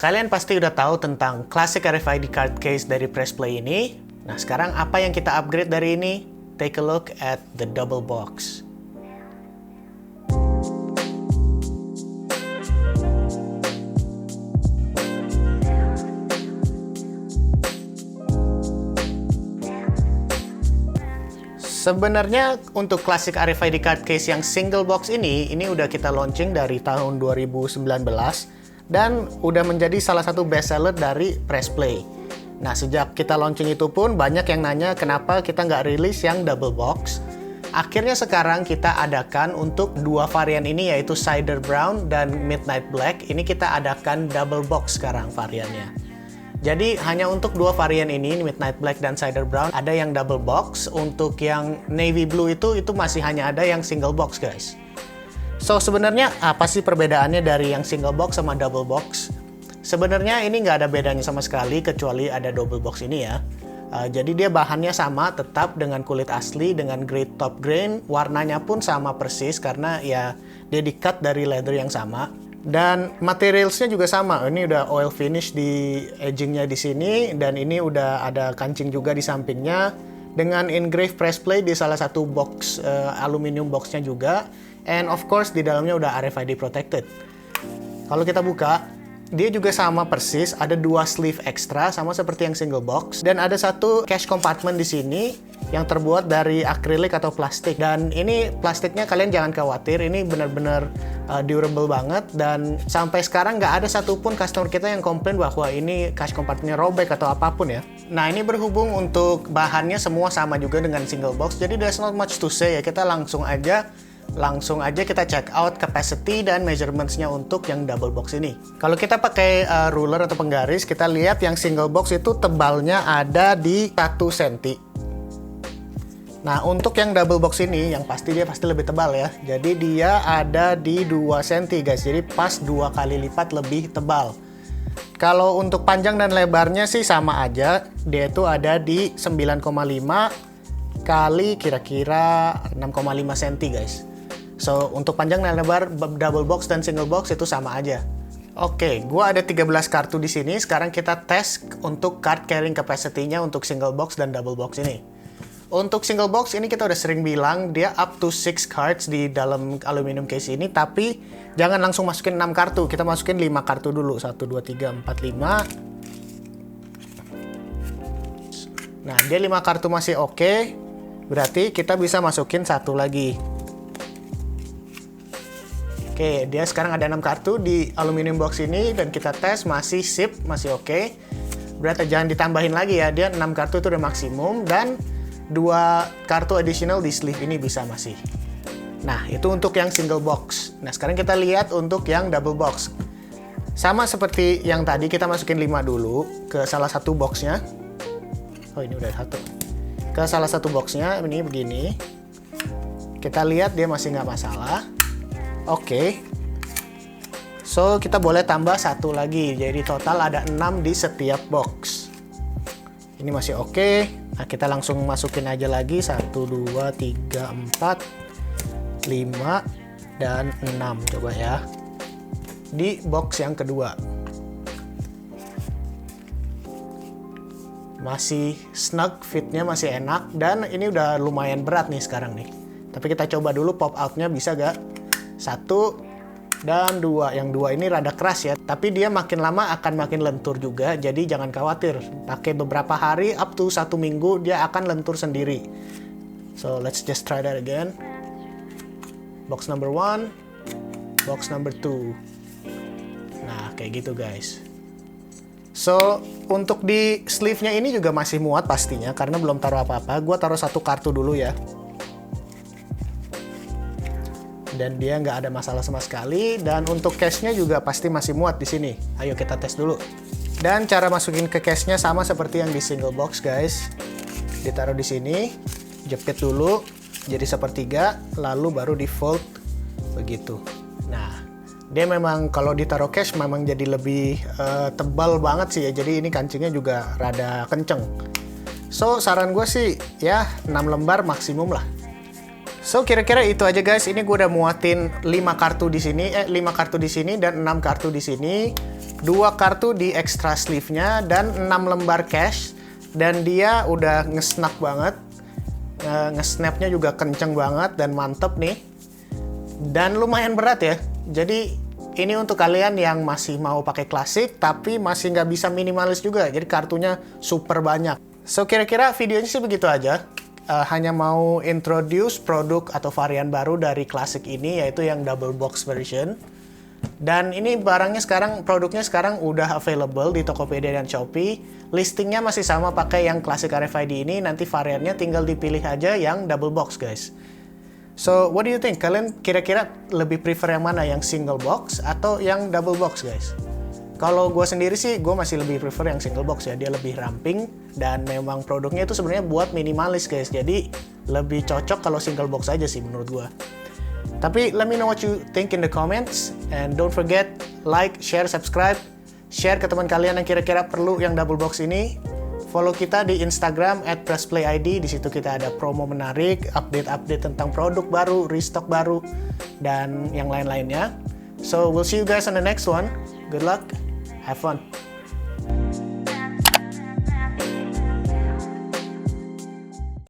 Kalian pasti udah tahu tentang classic RFID card case dari Pressplay ini. Nah, sekarang apa yang kita upgrade dari ini? Take a look at the double box. Sebenarnya untuk classic RFID card case yang single box ini udah kita launching dari tahun 2019 dan udah menjadi salah satu best seller dari Pressplay. Nah, sejak kita launching itu pun banyak yang nanya kenapa kita nggak rilis yang double box. Akhirnya sekarang kita adakan untuk dua varian ini, yaitu Cider Brown dan Midnight Black. Ini kita adakan double box sekarang variannya. Jadi hanya untuk dua varian ini, Midnight Black dan Cider Brown, ada yang double box. Untuk yang Navy Blue itu masih hanya ada yang single box, guys. So, sebenarnya apa sih perbedaannya dari yang single box sama double box? Sebenarnya ini nggak ada bedanya sama sekali, kecuali ada double box ini ya. Jadi dia bahannya sama, tetap dengan kulit asli, dengan grade top grain. Warnanya pun sama persis, karena ya dia di-cut dari leather yang sama. Dan materialsnya juga sama. Ini udah oil finish di edgingnya di sini, dan ini udah ada kancing juga di sampingnya dengan engrave Pressplay di salah satu box aluminium boxnya juga. And of course di dalamnya udah RFID protected. Kalau kita buka, dia juga sama persis, ada dua sleeve ekstra sama seperti yang single box, dan ada satu cash compartment di sini yang terbuat dari akrilik atau plastik. Dan ini plastiknya kalian jangan khawatir, ini benar-benar durable banget, dan sampai sekarang nggak ada satupun customer kita yang komplain bahwa ini cash compartmentnya robek atau apapun ya. Nah, ini berhubung untuk bahannya semua sama juga dengan single box, jadi there's not much to say ya. Kita langsung aja kita check out capacity dan measurements-nya untuk yang double box ini. Kalau kita pakai ruler atau penggaris, kita lihat yang single box itu tebalnya ada di 1 cm. Nah, untuk yang double box ini, yang pasti lebih tebal ya. Jadi dia ada di 2 cm guys, jadi pas 2 kali lipat lebih tebal. Kalau untuk panjang dan lebarnya sih sama aja, dia itu ada di 9,5 kali kira-kira 6,5 cm guys. So, untuk panjang dan lebar double box dan single box itu sama aja. Oke, gua ada 13 kartu di sini. Sekarang kita tes untuk card carrying capacity-nya untuk single box dan double box ini. Untuk single box ini kita udah sering bilang dia up to 6 cards di dalam aluminium case ini, tapi jangan langsung masukin 6 kartu. Kita masukin 5 kartu dulu. 1 2 3 4 5. Nah, dia 5 kartu masih oke. Berarti kita bisa masukin satu lagi. Oke, dia sekarang ada 6 kartu di aluminium box ini, dan kita tes masih sip, masih oke. Berarti jangan ditambahin lagi ya, dia 6 kartu itu udah maksimum, dan 2 kartu additional di sleeve ini bisa masih. Nah, itu untuk yang single box. Nah, sekarang kita lihat untuk yang double box. Sama seperti yang tadi, kita masukin 5 dulu ke salah satu boxnya. Oh, ini udah satu. Ke salah satu boxnya, ini begini. Kita lihat dia masih nggak masalah. Oke. So, kita boleh tambah satu lagi. Jadi total ada 6 di setiap box. Ini masih oke. Nah, kita langsung masukin aja lagi 1, 2, 3, 4, 5, dan 6. Coba ya. Di box yang kedua. Masih snug, fitnya masih enak, dan ini udah lumayan berat nih sekarang nih. Tapi kita coba dulu pop outnya bisa gak? 1 dan 2. Yang 2 ini rada keras ya, tapi dia makin lama akan makin lentur juga, jadi jangan khawatir. Pakai beberapa hari, up to 1 minggu, dia akan lentur sendiri. So, let's just try that again. Box number 1, box number 2. Nah, kayak gitu guys. So, untuk di sleeve-nya ini juga masih muat pastinya, karena belum taruh apa-apa. Gua taruh 1 kartu dulu ya. Dan dia nggak ada masalah sama sekali. Dan untuk case-nya juga pasti masih muat di sini. Ayo kita tes dulu. Dan cara masukin ke case-nya sama seperti yang di single box guys. Ditaruh di sini, jepit dulu, jadi sepertiga, lalu baru di fold begitu. Nah, dia memang kalau ditaruh cash memang jadi lebih tebal banget sih ya. Jadi ini kancingnya juga rada kenceng. So, saran gue sih ya 6 lembar maksimum lah. So, kira-kira itu aja guys. Ini gue udah muatin 5 kartu di sini, 5 kartu di sini dan 6 kartu di sini. 2 kartu di extra sleeve-nya, dan 6 lembar cash. Dan dia udah nge-snap banget. Nge-snapnya juga kenceng banget dan mantep nih. Dan lumayan berat ya. Jadi ini untuk kalian yang masih mau pakai klasik tapi masih nggak bisa minimalis juga. Jadi kartunya super banyak. So kira-kira videonya sih begitu aja. Hanya mau introduce produk atau varian baru dari klasik ini, yaitu yang double box version. Dan ini produknya sekarang udah available di Tokopedia dan Shopee. Listingnya masih sama pakai yang klasik RFID ini, nanti variannya tinggal dipilih aja yang double box guys. So, what do you think? Kalian kira-kira lebih prefer yang mana? Yang single box atau yang double box guys? Kalau gue sendiri sih, gue masih lebih prefer yang single box ya. Dia lebih ramping dan memang produknya itu sebenarnya buat minimalis guys. Jadi lebih cocok kalau single box aja sih menurut gue. Tapi let me know what you think in the comments, and don't forget like, share, subscribe, share ke teman kalian yang kira-kira perlu yang double box ini. Follow kita di Instagram @pressplay_id. Di situ kita ada promo menarik, update-update tentang produk baru, restock baru, dan yang lain-lainnya. So we'll see you guys on the next one. Good luck, have fun.